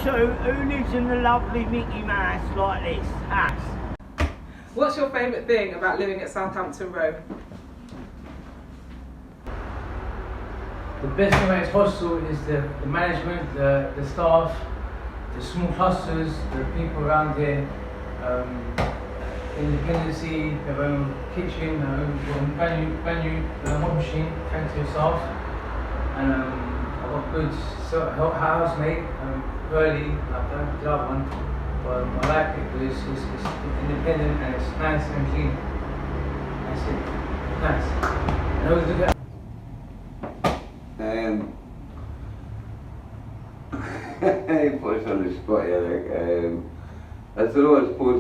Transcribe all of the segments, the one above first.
two, who lives in the lovely Mickey Mouse like this house? What's your favourite thing about living at Southampton Row? The best thing about this hostel is the management, the staff, the small clusters, the people around here, independency, their own kitchen, their own brand new hot machine, thanks to the staff. And I've got good housemate, early, like the other one. But I like it because it's independent and it's nice and clean. That's it. Nice. And always do that. He put us on the spot here. I don't know, I suppose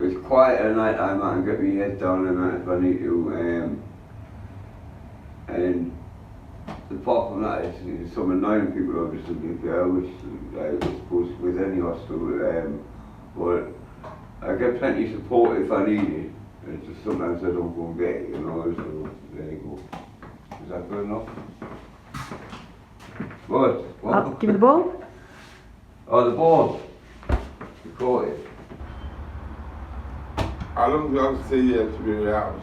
it's quiet at night time. I can get my head down at night if I need to. And apart from that, it's some annoying people obviously live here, which I suppose with any hostel. But I get plenty of support if I need it. It's just sometimes I don't go and get it, you know, so there you go. Is that good enough? What? Give me the ball. Oh, the ball. You caught it. How long do you have to stay here to be in your house?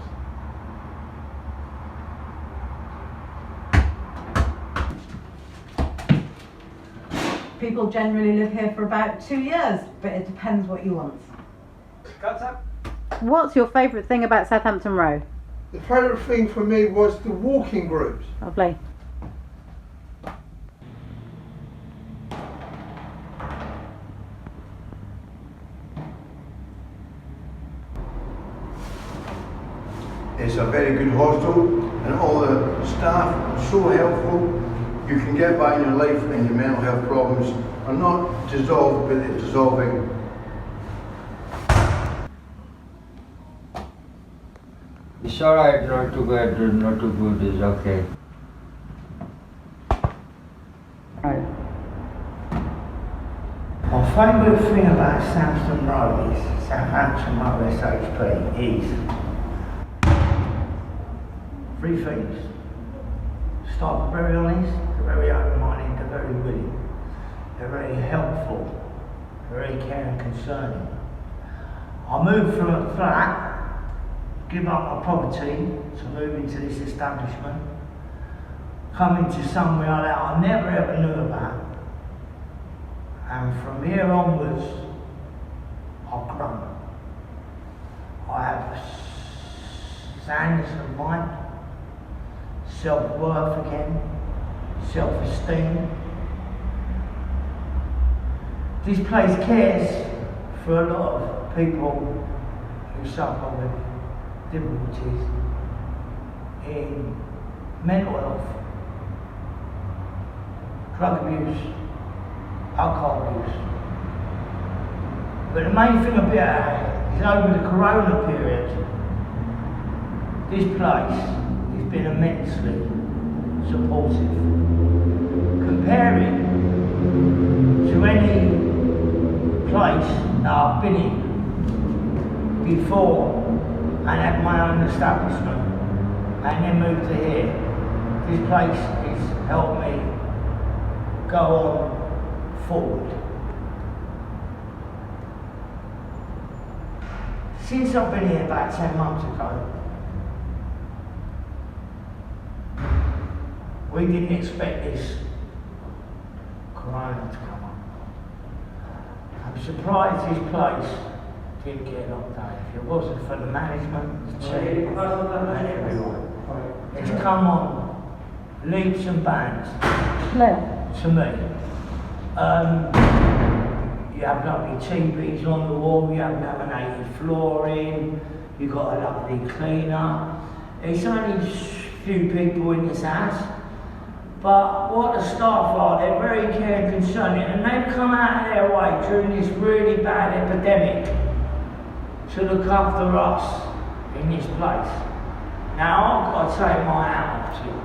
People generally live here for about 2 years, but it depends what you want. What's your favourite thing about Southampton Row? The favourite thing for me was the walking groups. Lovely. It's a very good hostel and all the staff are so helpful. You can get by in your life and your mental health problems are not dissolved, but they're dissolving. It's alright, not too bad, not too good, it's okay. Right. My favourite thing about Southampton Row is Southampton Row SHP is three things. Staff are very honest, they're very open-minded, they're very willing, they're very helpful, they're very caring and concerning. I moved from a flat, give up my property to move into this establishment, come into somewhere that I never ever knew about, and from here onwards I've grown. I have soundness of mind, self-worth again, self-esteem. This place cares for a lot of people who suffer with difficulties in mental health, drug abuse, alcohol abuse. But the main thing about it is over the corona period, this place has been immensely supportive. Comparing to any place that I've been in before and had my own establishment and then moved to here, this place has helped me go on forward. Since I've been here about 10 months ago, we didn't expect this corona to come up. I'm surprised this place didn't get locked down. If it wasn't for the management, the chief, and everyone. It's come on leaps and bounds to me. You have lovely TVs on the wall, you have laminated flooring, you've got a lovely cleaner. It's only a few people in this house, but what the staff are, they're very caring and concerning, and they've come out of their way during this really bad epidemic to look after us in this place. Now I've got to take my hat off to you.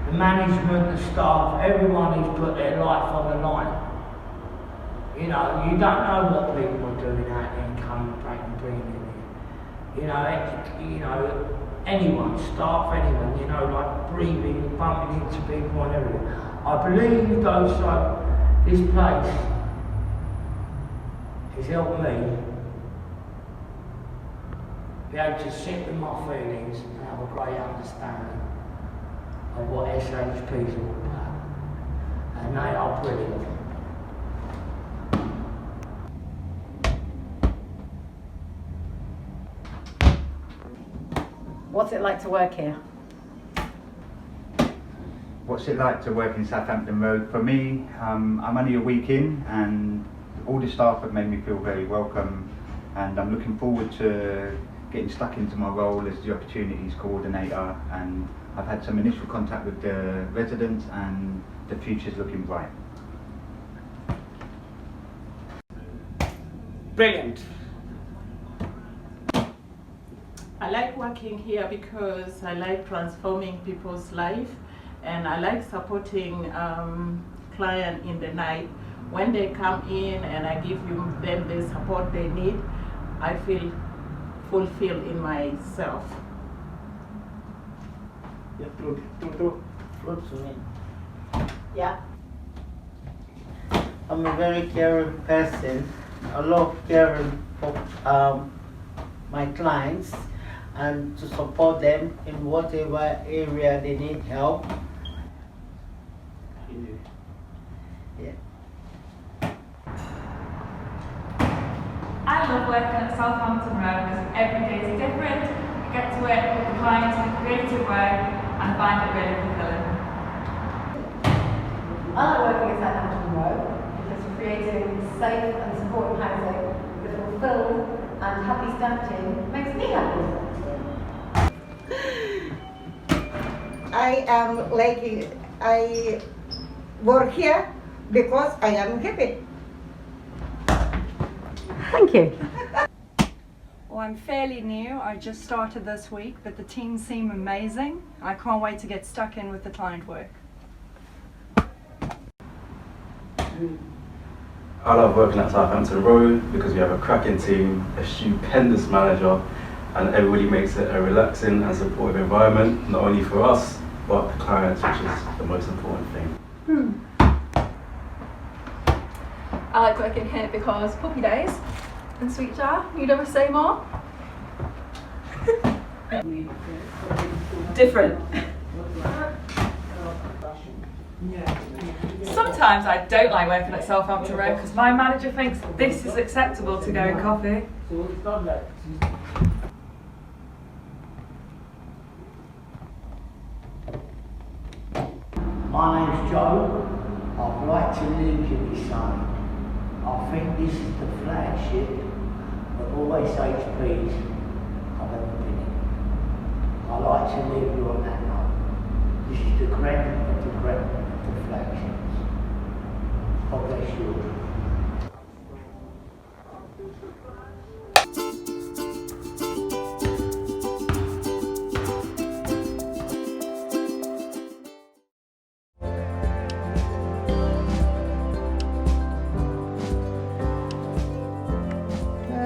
The management, the staff, everyone who's put their life on the line. You know, you don't know what people are doing out there and coming back and bringing it in. You know, anyone, staff, anyone, you know, like breathing, bumping into people and everything. I believe those, This place has helped me be able to sit with my feelings and have a great understanding of what SHP is all about. And they are brilliant. What's it like to work here? What's it like to work in Southampton Road? For me, I'm only a week in and all the staff have made me feel very welcome, and I'm looking forward to getting stuck into my role as the opportunities coordinator, and I've had some initial contact with the residents and the future's looking bright. Brilliant. I like working here because I like transforming people's life, and I like supporting clients in the night. When they come in and I give them the support they need, I feel fulfilled in myself. Yeah. I'm a very caring person. I love caring for my clients and to support them in whatever area they need help. Yeah. I love working at Southampton Road because every day is different. You get to work with the clients in a creative way and find it really fulfilling. I like working at Southampton Road because creating safe and supportive housing with fulfilled and happy staff team makes me happy. I work here because I am happy. Thank you. Well, I'm fairly new. I just started this week, but the team seem amazing. I can't wait to get stuck in with the client work. I love working at Southampton Road because we have a cracking team, a stupendous manager, and everybody makes it a relaxing and supportive environment, not only for us, but the clients, which is the most important thing. I like working here because puppy days and sweet jar, you'd ever say more? Different. Sometimes I don't like working at Southampton Road because my manager thinks this is acceptable to go in coffee. My name's Joe. I'd like to leave you with something. I think this is the flagship of all SHPs I've ever been in. I like to leave you on that note. This is the crown of the flagships. God bless you all.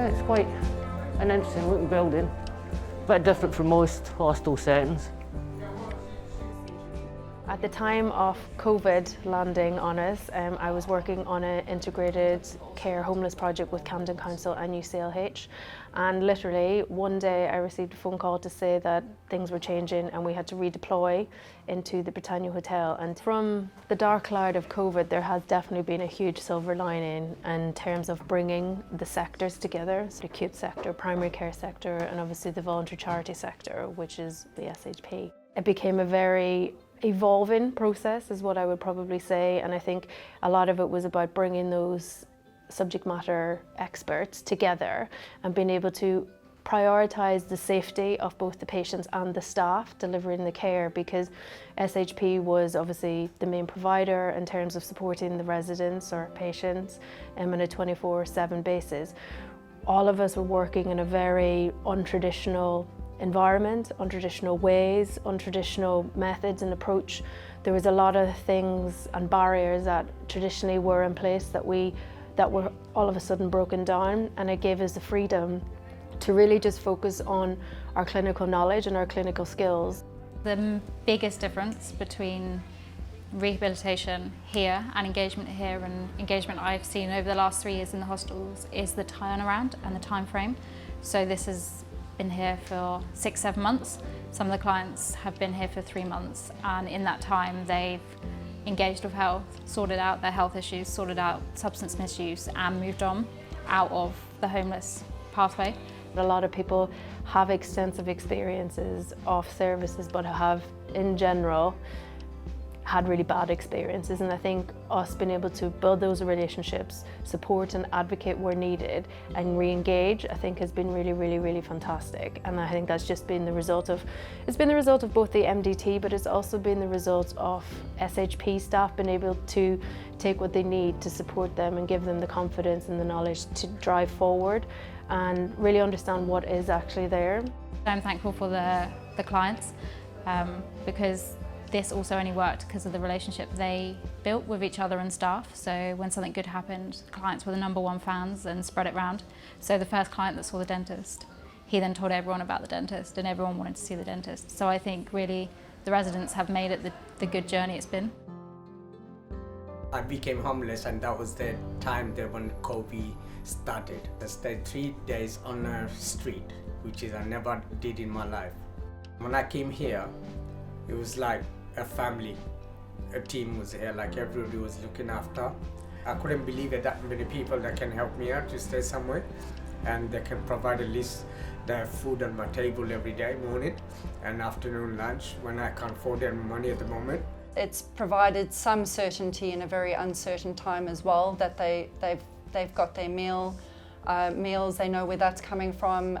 It's quite an interesting looking building, but different from most hostel settings. At the time of COVID landing on us, I was working on an integrated care homeless project with Camden Council and UCLH, and literally one day I received a phone call to say that things were changing and we had to redeploy into the Britannia Hotel. And from the dark cloud of COVID, there has definitely been a huge silver lining in terms of bringing the sectors together, so the acute sector, primary care sector, and obviously the voluntary charity sector, which is the SHP. It became a very evolving process is what I would probably say, and I think a lot of it was about bringing those subject matter experts together and being able to prioritise the safety of both the patients and the staff delivering the care, because SHP was obviously the main provider in terms of supporting the residents or patients on a 24/7 basis. All of us were working in a very untraditional environment, untraditional ways, untraditional methods and approach. There was a lot of things and barriers that traditionally were in place that were all of a sudden broken down, and it gave us the freedom to really just focus on our clinical knowledge and our clinical skills. The biggest difference between rehabilitation here and engagement I've seen over the last 3 years in the hostels is the turnaround and the time frame. So this has been here for 6-7 months. Some of the clients have been here for 3 months, and in that time they've engaged with health, sorted out their health issues, sorted out substance misuse, and moved on out of the homeless pathway. A lot of people have extensive experiences of services but have in general had really bad experiences, and I think us being able to build those relationships, support and advocate where needed and re-engage, I think has been really fantastic. And I think that's just been the result of, it's been the result of both the MDT, but it's also been the result of SHP staff being able to take what they need to support them and give them the confidence and the knowledge to drive forward and really understand what is actually there. I'm thankful for the clients because this also only worked because of the relationship they built with each other and staff. So when something good happened, the clients were the #1 fans and spread it round. So the first client that saw the dentist, he then told everyone about the dentist and everyone wanted to see the dentist. So I think really the residents have made it the good journey it's been. I became homeless, and that was the time that when COVID started. I stayed 3 days on a street, which is I never did in my life. When I came here, it was like a family. A team was here, like everybody was looking after. I couldn't believe that many people that can help me out to stay somewhere, and they can provide at least the food on my table every day, morning and afternoon lunch, when I can't afford any money at the moment. It's provided some certainty in a very uncertain time as well, that they've got their meals, they know where that's coming from,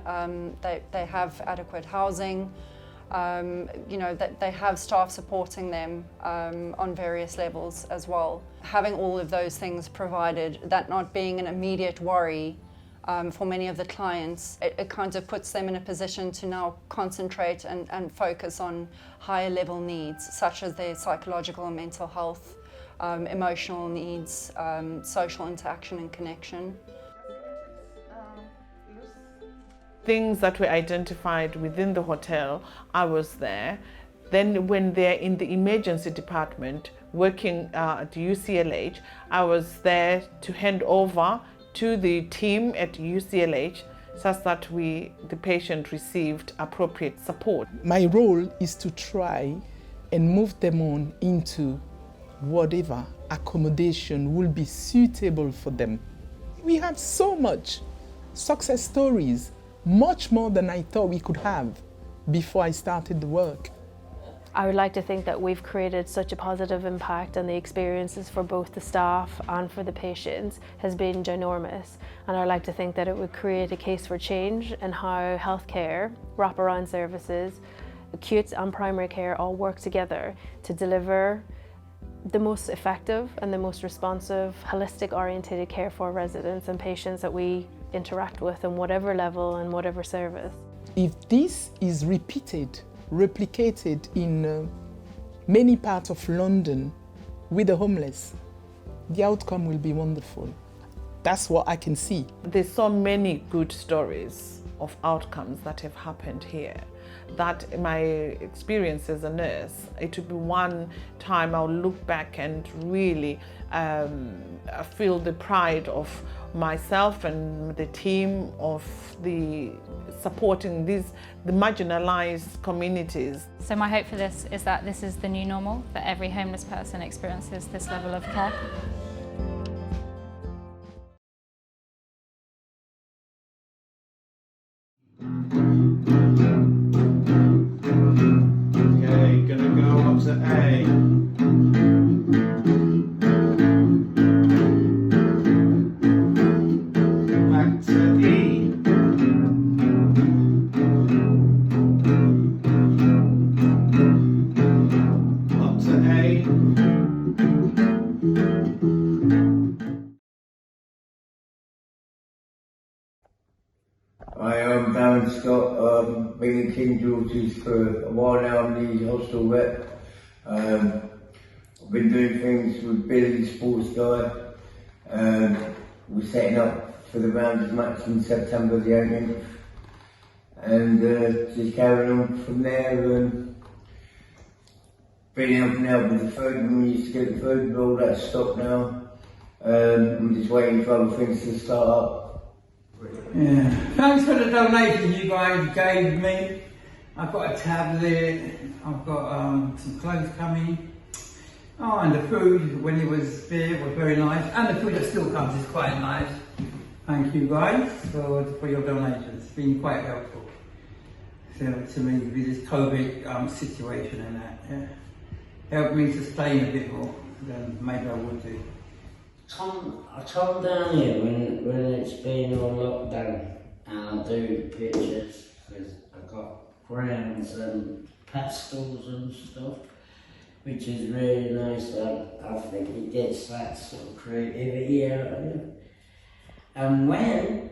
they have adequate housing. You know, that they have staff supporting them on various levels as well. Having all of those things provided, that not being an immediate worry for many of the clients, it kind of puts them in a position to now concentrate and focus on higher level needs, such as their psychological and mental health, emotional needs, social interaction and connection. Things that were identified within the hotel, I was there. Then when they're in the emergency department working at UCLH, I was there to hand over to the team at UCLH such that the patient received appropriate support. My role is to try and move them on into whatever accommodation will be suitable for them. We have so much success stories, much more than I thought we could have before I started the work. I would like to think that we've created such a positive impact, and the experiences for both the staff and for the patients has been ginormous. And I'd like to think that it would create a case for change in how healthcare, wraparound services, acute and primary care all work together to deliver the most effective and the most responsive, holistic orientated care for residents and patients that we interact with on whatever level and whatever service. If this is replicated in many parts of London with the homeless, the outcome will be wonderful. That's what I can see. There's so many good stories of outcomes that have happened here that in my experience as a nurse, it would be one time I'll look back and really feel the pride of myself and the team of supporting the marginalized communities. So my hope for this is that this is the new normal, that every homeless person experiences this level of care. Okay, gonna go up to A. Back to E. Up to A. I am Darren Scott, been in King George's for a while now. I'm the hostel rep. I've been doing things with Billy, the sports guy. We're setting up for the Rounders match in September the 18th. And just carrying on from there. been helping out with the food, and we used to get the food, but all that's stopped now. I'm just waiting for other things to start up. Yeah. Thanks for the donation you guys gave me. I've got a tablet, I've got some clothes coming. Oh, and the food when it was there was very nice, and the food that still comes is quite nice. Thank you guys for your donations. It's been quite helpful to me with this COVID situation and that. Yeah. Helped me sustain a bit more than maybe I would do. I come down here when it's been on lockdown, and I do pictures because I've got crayons and pastels and stuff, which is really nice. I think it gets that sort of creativity out of you. And when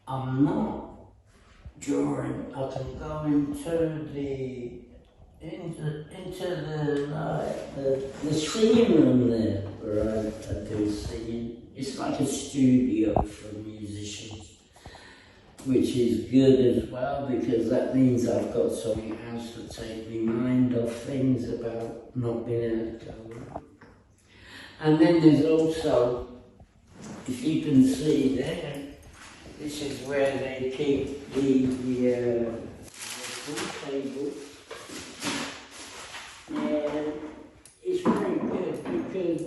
I'm not drawing, I can go into the singing room there where I do singing. It's like a studio for musicians, which is good as well because that means I've got something else to take my mind off things about not being able to go out. And then there's also, if you can see there, this is where they keep the food tables. And it's very good because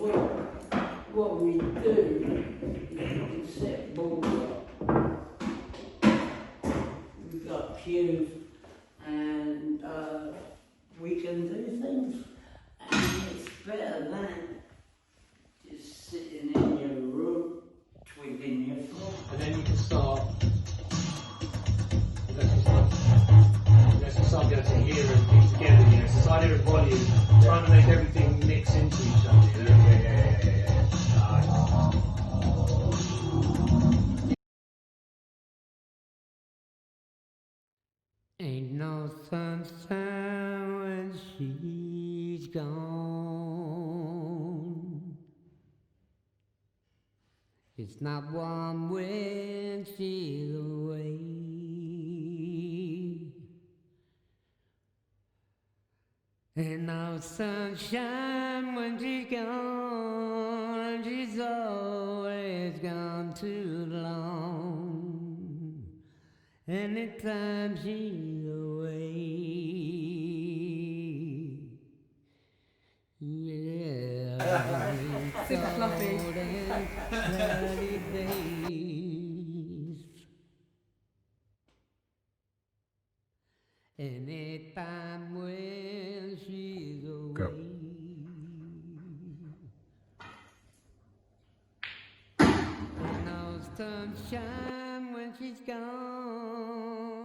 what we do is we set balls up. We've got pews and we can do things. And it's better than just sitting in your room, twiddling your thumb. And then you can start. Let's start getting to hear everything together. You know, it's idea of volume, trying to make everything mix into each other. You know? Ain't no sunshine when she's gone. It's not warm when she's away. Ain't no sunshine when she's gone, and she's always gone too long. Anytime she's away, yeah. Super fluffy. Anytime when she's away. Go. Ain't no sunshine when she's gone.